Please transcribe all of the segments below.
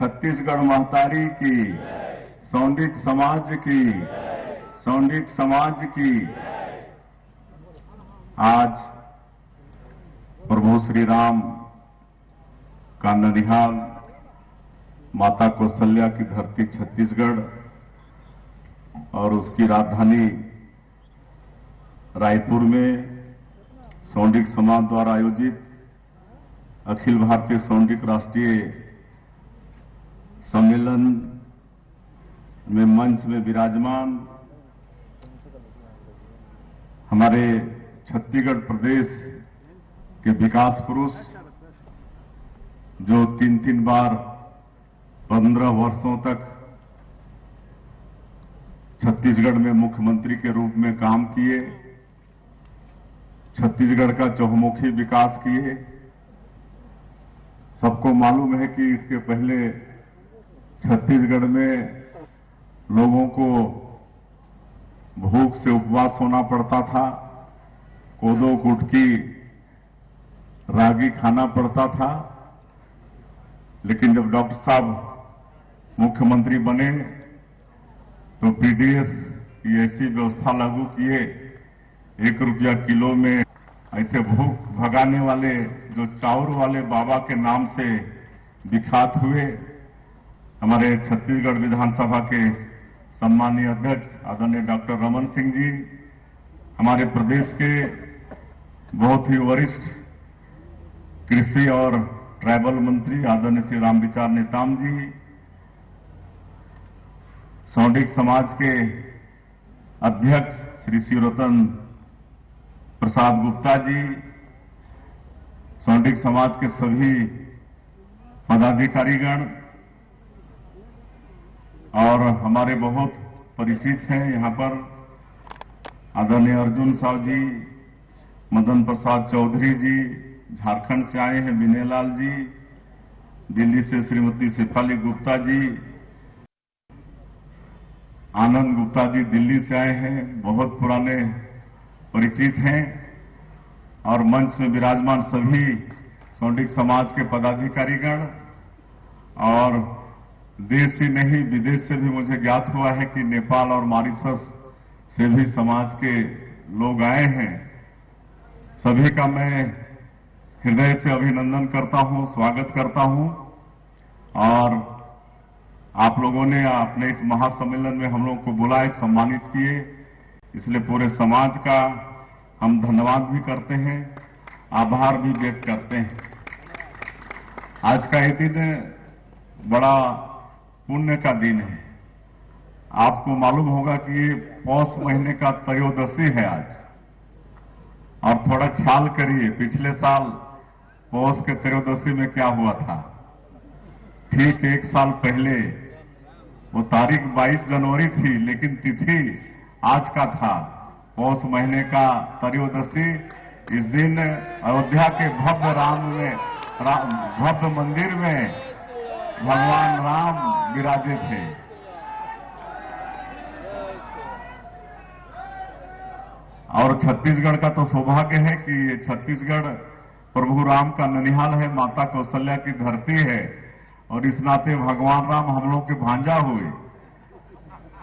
छत्तीसगढ़ महतारी की, सौंडिक समाज की, सौंडिक समाज की। आज प्रभु श्री राम का ननिहाल माता कौशल्या की धरती छत्तीसगढ़ और उसकी राजधानी रायपुर में सौंडिक समाज द्वारा आयोजित अखिल भारतीय सौंडिक राष्ट्रीय सम्मेलन में मंच में विराजमान हमारे छत्तीसगढ़ प्रदेश के विकास पुरुष जो तीन बार 15 वर्षों तक छत्तीसगढ़ में मुख्यमंत्री के रूप में काम किए, छत्तीसगढ़ का चहुमुखी विकास किए। सबको मालूम है कि इसके पहले छत्तीसगढ़ में लोगों को भूख से उपवास होना पड़ता था, कोदो कुटकी रागी खाना पड़ता था। लेकिन जब डॉक्टर साहब मुख्यमंत्री बने तो पीडीएस की ऐसी व्यवस्था लागू किए, 1 रुपया किलो में ऐसे भूख भगाने वाले जो चाउर वाले बाबा के नाम से विख्यात हुए। हमारे छत्तीसगढ़ विधानसभा के सम्मानीय अध्यक्ष आदरणीय डॉक्टर रमन सिंह जी, हमारे प्रदेश के बहुत ही वरिष्ठ कृषि और ट्राइबल मंत्री आदरणीय श्री रामविचार नेताम जी, सौंडिक समाज के अध्यक्ष श्री शिवरतन प्रसाद गुप्ता जी, सौंडिक समाज के सभी पदाधिकारीगण और हमारे बहुत परिचित हैं यहाँ पर आदरणीय अर्जुन साहब जी, मदन प्रसाद चौधरी जी, झारखंड से आए हैं विनयलाल जी, दिल्ली से श्रीमती शेफाली गुप्ता जी, आनंद गुप्ता जी दिल्ली से आए हैं, बहुत पुराने परिचित हैं। और मंच में विराजमान सभी सौंडिक समाज के पदाधिकारीगण और देश ही नहीं विदेश से भी मुझे ज्ञात हुआ है कि नेपाल और मॉरिशस से भी समाज के लोग आए हैं। सभी का मैं हृदय से अभिनंदन करता हूं, स्वागत करता हूं। और आप लोगों ने अपने इस महासम्मेलन में हम लोगों को बुलाए, सम्मानित किए, इसलिए पूरे समाज का हम धन्यवाद भी करते हैं, आभार भी व्यक्त करते हैं। आज का ये दिन बड़ा पुण्य का दिन है। आपको मालूम होगा कि ये पौष महीने का त्रयोदशी है आज। और थोड़ा ख्याल करिए, पिछले साल पौष के त्रयोदशी में क्या हुआ था। ठीक 1 साल पहले वो तारीख 22 जनवरी थी, लेकिन तिथि आज का था, पौष महीने का त्रयोदशी। इस दिन अयोध्या के भव्य मंदिर में भगवान राम विराजे थे। और छत्तीसगढ़ का तो सौभाग्य है कि ये छत्तीसगढ़ प्रभु राम का ननिहाल है, माता कौशल्या की धरती है। और इस नाते भगवान राम हम लोग के भांजा हुए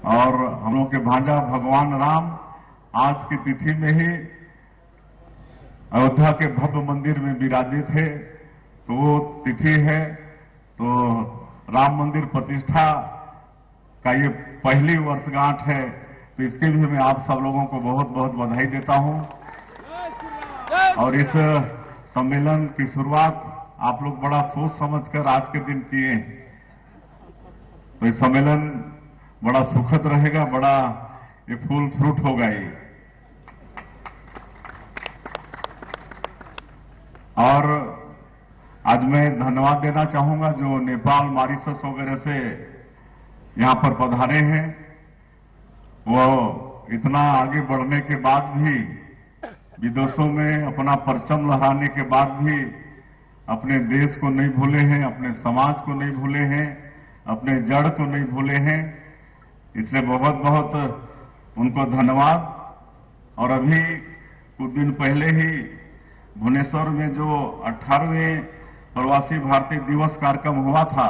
और हम लोग के भांजा भगवान राम आज की तिथि में ही अयोध्या के भव्य मंदिर में विराजे थे। तो वो तिथि है, तो राम मंदिर प्रतिष्ठा का ये पहली वर्षगांठ है। तो इसके लिए मैं आप सब लोगों को बहुत बहुत बधाई देता हूं। और इस सम्मेलन की शुरुआत आप लोग बड़ा सोच समझकर आज के दिन किए। तो ये सम्मेलन बड़ा सुखद रहेगा, बड़ा ये फूल फ्रूट होगा ये। और आज मैं धन्यवाद देना चाहूंगा जो नेपाल, मॉरिशस वगैरह से यहां पर पधारे हैं। वो इतना आगे बढ़ने के बाद भी, विदेशों में अपना परचम लहराने के बाद भी अपने देश को नहीं भूले हैं, अपने समाज को नहीं भूले हैं, अपने जड़ को नहीं भूले हैं। इसलिए बहुत बहुत उनको धन्यवाद। और अभी कुछ दिन पहले ही भुवनेश्वर में जो 18वें प्रवासी भारतीय दिवस कार्यक्रम हुआ था,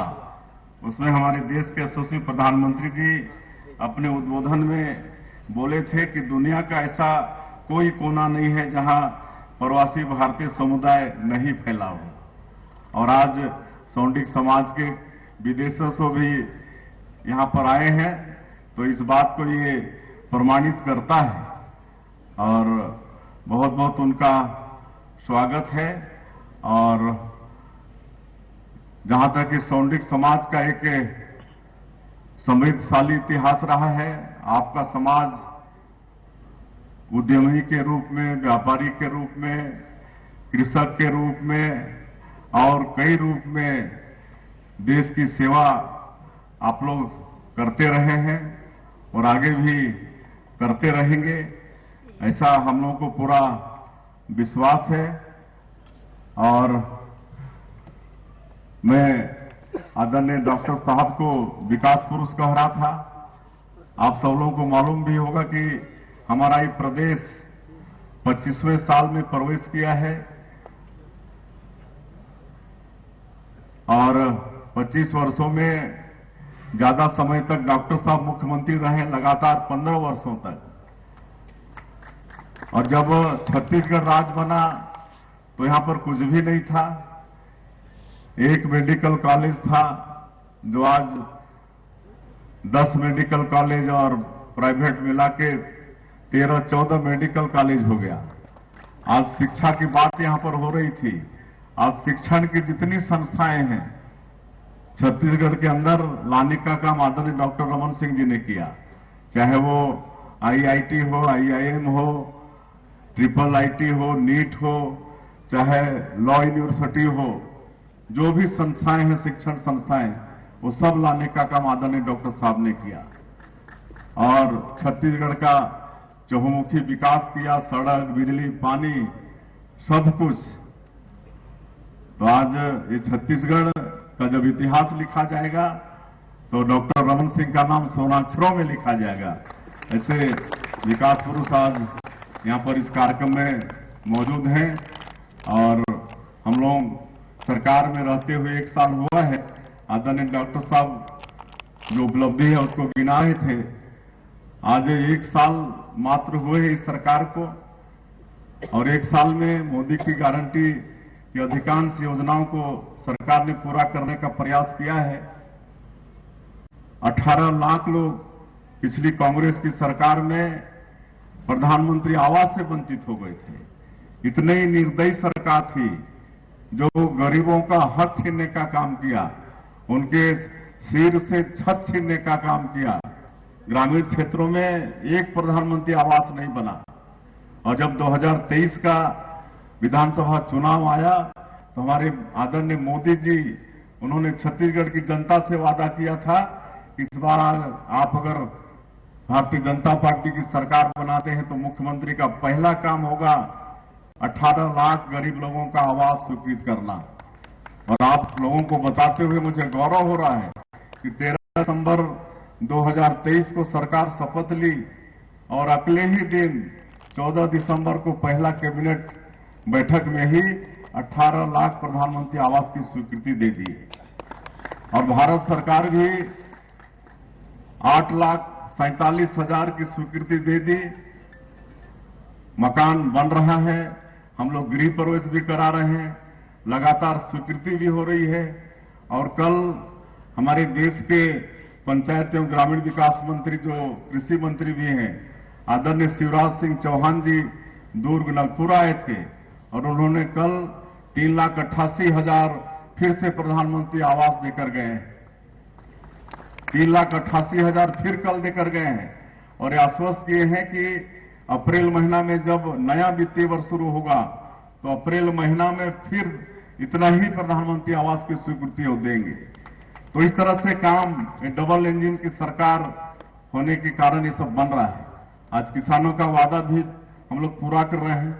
उसमें हमारे देश के यशस्वी प्रधानमंत्री जी अपने उद्बोधन में बोले थे कि दुनिया का ऐसा कोई कोना नहीं है जहां प्रवासी भारतीय समुदाय नहीं फैला हो। और आज सौंडिक समाज के विदेशों से भी यहां पर आए हैं, तो इस बात को ये प्रमाणित करता है और बहुत बहुत उनका स्वागत है। और जहां तक इस सौंडिक समाज का एक समृद्धशाली इतिहास रहा है, आपका समाज उद्यमी के रूप में, व्यापारी के रूप में, कृषक के रूप में और कई रूप में देश की सेवा आप लोग करते रहे हैं और आगे भी करते रहेंगे, ऐसा हम लोगों को पूरा विश्वास है। और मैं आदरणीय डॉक्टर साहब को विकास पुरुष कह रहा था। आप सब लोगों को मालूम भी होगा कि हमारा ये प्रदेश 25वें साल में प्रवेश किया है और 25 वर्षों में ज्यादा समय तक डॉक्टर साहब मुख्यमंत्री रहे, लगातार 15 वर्षों तक। और जब छत्तीसगढ़ राज्य बना तो यहां पर कुछ भी नहीं था। एक मेडिकल कॉलेज था जो आज 10 मेडिकल कॉलेज और प्राइवेट मिला के 13-14 मेडिकल कॉलेज हो गया। आज शिक्षा की बात यहां पर हो रही थी। आज शिक्षण की जितनी संस्थाएं हैं छत्तीसगढ़ के अंदर लाने का काम आदरणीय डॉक्टर रमन सिंह जी ने किया, चाहे वो आईआईटी हो, आईआईएम हो, ट्रिपल आईटी हो, नीट हो, चाहे लॉ यूनिवर्सिटी हो, जो भी संस्थाएं हैं शिक्षण संस्थाएं, वो सब लाने का काम आदरणीय डॉक्टर साहब ने किया और छत्तीसगढ़ का चहुमुखी विकास किया, सड़क, बिजली, पानी, सब कुछ। तो आज ये छत्तीसगढ़ का जब इतिहास लिखा जाएगा तो डॉक्टर रमन सिंह का नाम सोनाक्षरों में लिखा जाएगा। ऐसे विकास पुरुष आज यहाँ पर इस कार्यक्रम में मौजूद हैं और हम लोग सरकार में रहते हुए 1 साल हुआ है। आदरणीय डॉक्टर साहब जो उपलब्धि है उसको गिना रहे थे। आज 1 साल मात्र हुए इस सरकार को और 1 साल में मोदी की गारंटी की अधिकांश योजनाओं को सरकार ने पूरा करने का प्रयास किया है। 18 लाख लोग पिछली कांग्रेस की सरकार में प्रधानमंत्री आवास से वंचित हो गए थे। इतनी निर्दयी सरकार थी जो गरीबों का हक छीनने का काम किया, उनके सिर से छत छीनने का काम किया। ग्रामीण क्षेत्रों में एक प्रधानमंत्री आवास नहीं बना। और जब 2023 का विधानसभा चुनाव आया तो हमारे आदरणीय मोदी जी, उन्होंने छत्तीसगढ़ की जनता से वादा किया था कि इस बार आप अगर भारतीय जनता पार्टी की सरकार बनाते हैं तो मुख्यमंत्री का पहला काम होगा 18 लाख गरीब लोगों का आवास स्वीकृत करना। और आप लोगों को बताते हुए मुझे गौरव हो रहा है कि 13 दिसंबर 2023 को सरकार शपथ ली और अगले ही दिन 14 दिसंबर को पहला कैबिनेट बैठक में ही 18 लाख प्रधानमंत्री आवास की स्वीकृति दे दी। और भारत सरकार भी 8,47,000 की स्वीकृति दे दी। मकान बन रहा है, हम लोग गृह प्रवेश भी करा रहे हैं, लगातार स्वीकृति भी हो रही है। और कल हमारे देश के पंचायत एवं ग्रामीण विकास मंत्री जो कृषि मंत्री भी हैं, आदरणीय शिवराज सिंह चौहान जी दुर्ग नागपुर आए थे और उन्होंने कल 3,88,000 फिर से प्रधानमंत्री आवास देकर गए हैं। 3,88,000 फिर कल देकर गए हैं और ये आश्वस्त किए हैं कि अप्रैल महीना में जब नया वित्तीय वर्ष शुरू होगा तो अप्रैल महीना में फिर इतना ही प्रधानमंत्री आवास की स्वीकृति देंगे। तो इस तरह से काम डबल इंजन की सरकार होने के कारण ये सब बन रहा है। आज किसानों का वादा भी हम लोग पूरा कर रहे हैं।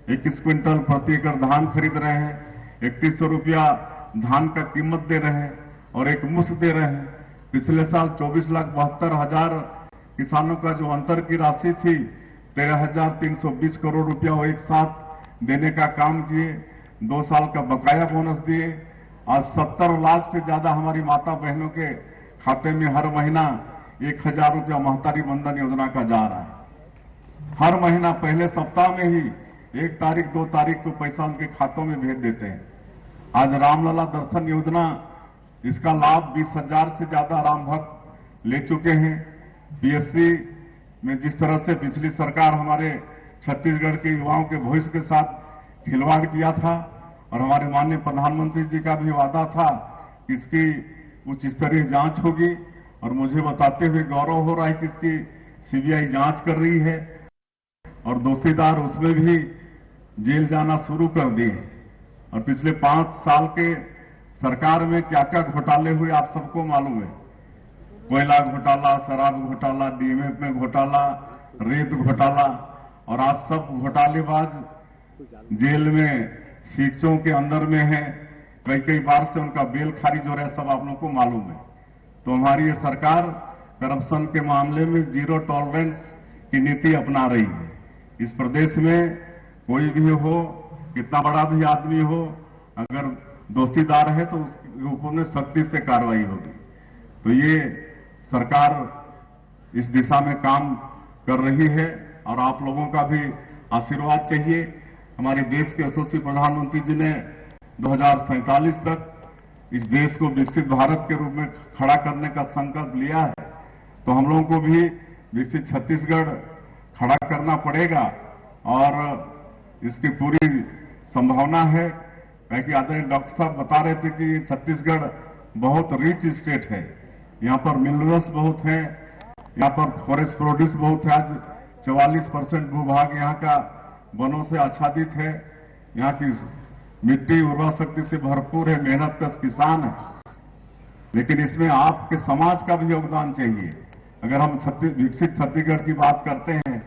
21 क्विंटल प्रति एकड़ धान खरीद रहे हैं, 3100 रुपया धान का कीमत दे रहे हैं और एक मुश्त दे रहे हैं। पिछले साल 24,72,000 किसानों का जो अंतर की राशि थी 13,320 करोड़ रुपया वो एक साथ देने का काम किए। 2 साल का बकाया बोनस दिए आज 70 लाख से ज्यादा हमारी माता बहनों के खाते में हर महीना 1,000 रुपया महतारी बंधन योजना का जा रहा है। हर महीना पहले सप्ताह में ही 1 तारीख 2 तारीख को पैसा उनके खातों में भेज देते हैं। आज रामलला दर्शन योजना, इसका लाभ 20,000 से ज्यादा राम भक्त ले चुके हैं। पीएससी में जिस तरह से पिछली सरकार हमारे छत्तीसगढ़ के युवाओं के भविष्य के साथ खिलवाड़ किया था और हमारे माननीय प्रधानमंत्री जी का भी वादा था कि इसकी उच्च स्तरीय जांच होगी, और मुझे बताते हुए गौरव हो रहा है कि इसकी सीबीआई जांच कर रही है और दोषीदार उसमें भी जेल जाना शुरू कर दिए। और पिछले 5 साल के सरकार में क्या क्या घोटाले हुए आप सबको मालूम है। कोयला घोटाला, शराब घोटाला, डीएमएफ में घोटाला, रेत घोटाला, और आज सब घोटालेबाज जेल में सीटों के अंदर में है। कई बार से उनका बेल खारिज हो रहा है, सब आप लोगों को मालूम है। तो हमारी ये सरकार करप्शन के मामले में जीरो टॉलरेंस की नीति अपना रही है। इस प्रदेश में कोई भी हो, कितना बड़ा भी आदमी हो, अगर दोषीदार है तो उसके ऊपर में सख्ती से कार्रवाई होगी। तो ये सरकार इस दिशा में काम कर रही है और आप लोगों का भी आशीर्वाद चाहिए। हमारे देश के यशस्वी प्रधानमंत्री जी ने 2047 तक इस देश को विकसित भारत के रूप में खड़ा करने का संकल्प लिया है। तो हम लोगों को भी विकसित छत्तीसगढ़ खड़ा करना पड़ेगा और इसकी पूरी संभावना है। क्योंकि आदरणीय डॉक्टर साहब बता रहे थे कि छत्तीसगढ़ बहुत रिच स्टेट है, यहाँ पर मिनरल्स बहुत हैं, यहाँ पर फॉरेस्ट प्रोड्यूस बहुत है। आज 44% भूभाग यहाँ का वनों से आच्छादित है। यहाँ की मिट्टी उर्वरा शक्ति से भरपूर है, मेहनत का किसान है। लेकिन इसमें आपके समाज का भी योगदान चाहिए। अगर हम विकसित छत्तीसगढ़ की बात करते हैं,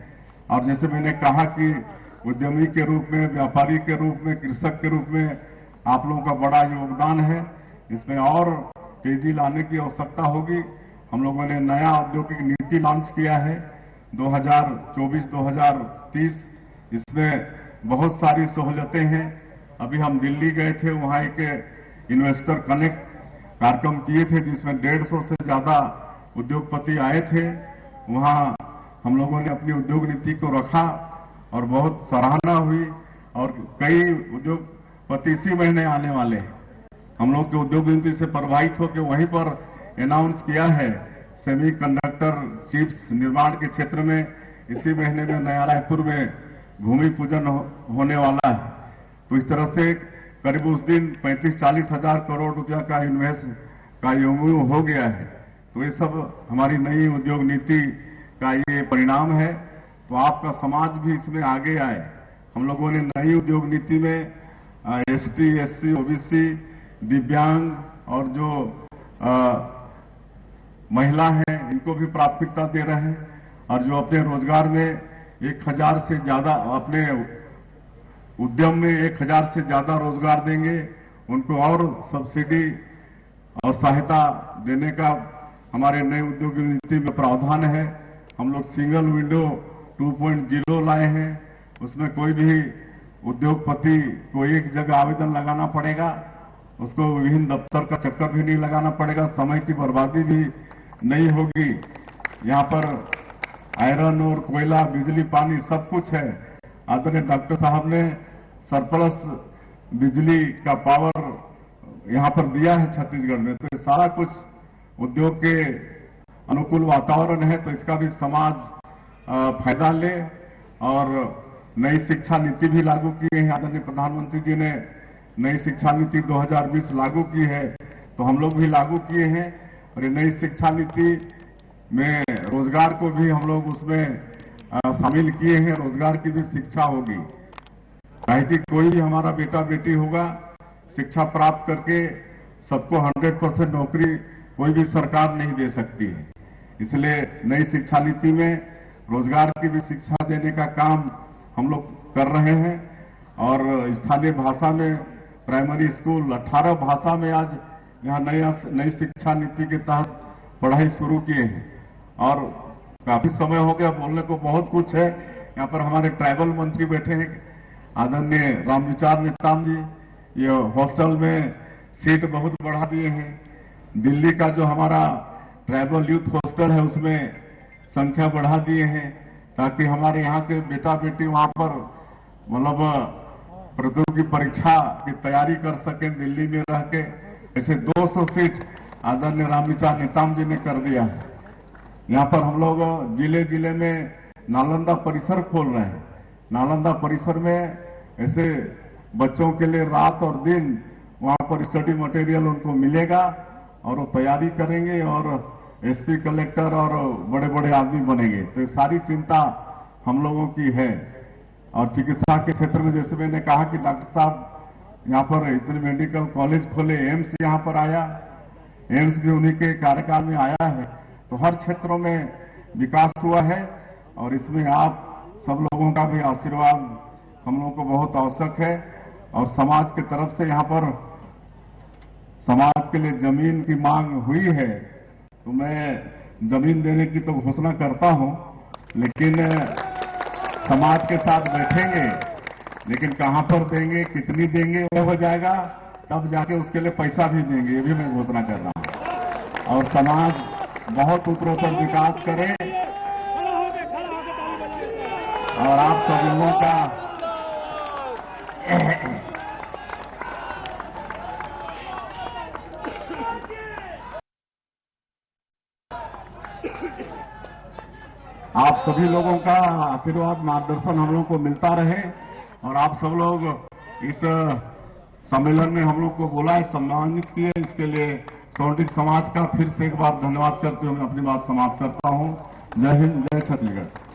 और जैसे मैंने कहा कि उद्यमी के रूप में, व्यापारी के रूप में, कृषक के रूप में आप लोगों का बड़ा योगदान है। इसमें और तेजी लाने की आवश्यकता होगी। हम लोगों ने नया औद्योगिक नीति लॉन्च किया है 2024-2030। इसमें बहुत सारी सहूलियतें हैं। अभी हम दिल्ली गए थे, वहां एक इन्वेस्टर कनेक्ट कार्यक्रम किए थे जिसमें 150 से ज्यादा उद्योगपति आए थे। वहां हम लोगों ने अपनी उद्योग नीति को रखा और बहुत सराहना हुई, और कई उद्योगपति इसी महीने आने वाले हैं। हम लोग के उद्योग नीति से प्रभावित होकर वहीं पर अनाउंस किया है सेमीकंडक्टर चिप्स निर्माण के क्षेत्र में इसी महीने में नया रायपुर में भूमि पूजन होने वाला है। तो इस तरह से करीब उस दिन 35-40 हजार करोड़ रुपया का इन्वेस्ट का एमओयू हो गया है। तो ये सब हमारी नई उद्योग नीति का ये परिणाम है। तो आपका समाज भी इसमें आगे आए। हम लोगों ने नई उद्योग नीति में एसटी, एससी, ओबीसी, दिव्यांग और जो महिला हैं इनको भी प्राथमिकता दे रहे हैं, और जो अपने रोजगार में 1,000 से ज्यादा, अपने उद्यम में 1,000 से ज्यादा रोजगार देंगे, उनको और सब्सिडी और सहायता देने का हमारे नए उद्योग नीति में प्रावधान है। हम लोग सिंगल विंडो 2.0 लाए हैं। उसमें कोई भी उद्योगपति को एक जगह आवेदन लगाना पड़ेगा, उसको विभिन्न दफ्तर का चक्कर भी नहीं लगाना पड़ेगा, समय की बर्बादी भी नहीं होगी। यहाँ पर आयरन और कोयला, बिजली, पानी सब कुछ है। आदरणीय डॉक्टर साहब ने सरप्लस बिजली का पावर यहाँ पर दिया है छत्तीसगढ़ में। तो ये सारा कुछ उद्योग के अनुकूल वातावरण है, तो इसका भी समाज फायदा ले। और नई शिक्षा नीति भी लागू की है। आदरणीय प्रधानमंत्री जी ने नई शिक्षा नीति 2020 लागू की है, तो हम लोग भी लागू किए हैं। और ये नई शिक्षा नीति में रोजगार को भी हम लोग उसमें शामिल किए हैं। रोजगार की भी शिक्षा होगी, ताकि कोई भी हमारा बेटा बेटी होगा शिक्षा प्राप्त करके सबको 100% नौकरी कोई भी सरकार नहीं दे सकती है। इसलिए नई शिक्षा नीति में रोजगार की भी शिक्षा देने का काम हम लोग कर रहे हैं। और स्थानीय भाषा में प्राइमरी स्कूल 18 भाषा में आज यहाँ नई शिक्षा नीति के तहत पढ़ाई शुरू किए हैं। और काफी समय हो गया, बोलने को बहुत कुछ है। यहाँ पर हमारे ट्राइबल मंत्री बैठे हैं, आदरणीय रामविचार नेताम जी। ये हॉस्टल में सीट बहुत बढ़ा दिए हैं। दिल्ली का जो हमारा ट्राइबल यूथ हॉस्टल है उसमें संख्या बढ़ा दिए हैं ताकि हमारे यहाँ के बेटा बेटी वहां पर मतलब प्रतियोगी परीक्षा की तैयारी कर सकें दिल्ली में रह के। ऐसे 200 सीट आदरणीय रामविचार नेताम जी ने कर दिया है। यहाँ पर हम लोग जिले जिले में नालंदा परिसर खोल रहे हैं। नालंदा परिसर में ऐसे बच्चों के लिए रात और दिन वहां पर स्टडी मटेरियल उनको मिलेगा और वो तैयारी करेंगे और एसपी कलेक्टर और बड़े बड़े आदमी बनेंगे। तो ये सारी चिंता हम लोगों की है। और चिकित्सा के क्षेत्र में जैसे मैंने कहा कि डॉक्टर साहब यहाँ पर इतने मेडिकल कॉलेज खोले, एम्स यहाँ पर आया, एम्स भी उन्हीं के कार्यकाल में आया है। तो हर क्षेत्रों में विकास हुआ है और इसमें आप सब लोगों का भी आशीर्वाद हम लोगों को बहुत आवश्यक है। और समाज की तरफ से यहाँ पर समाज के लिए जमीन की मांग हुई है तो मैं जमीन देने की तो घोषणा करता हूं, लेकिन समाज के साथ बैठेंगे, लेकिन कहां पर देंगे, कितनी देंगे वो हो जाएगा, तब जाके उसके लिए पैसा भी देंगे, ये भी मैं घोषणा कर रहा हूं। और समाज बहुत उत्तरोत्तर विकास करे और आप सब लोगों का आप सभी लोगों का आशीर्वाद मार्गदर्शन हम लोगों को मिलता रहे और आप सब लोग इस सम्मेलन में हम लोग को बुलाए, सम्मानित किए, इसके लिए सौंडिक समाज का फिर से एक बार धन्यवाद करते हुए मैं अपनी बात समाप्त करता हूं। जय हिंद, जय छत्तीसगढ़।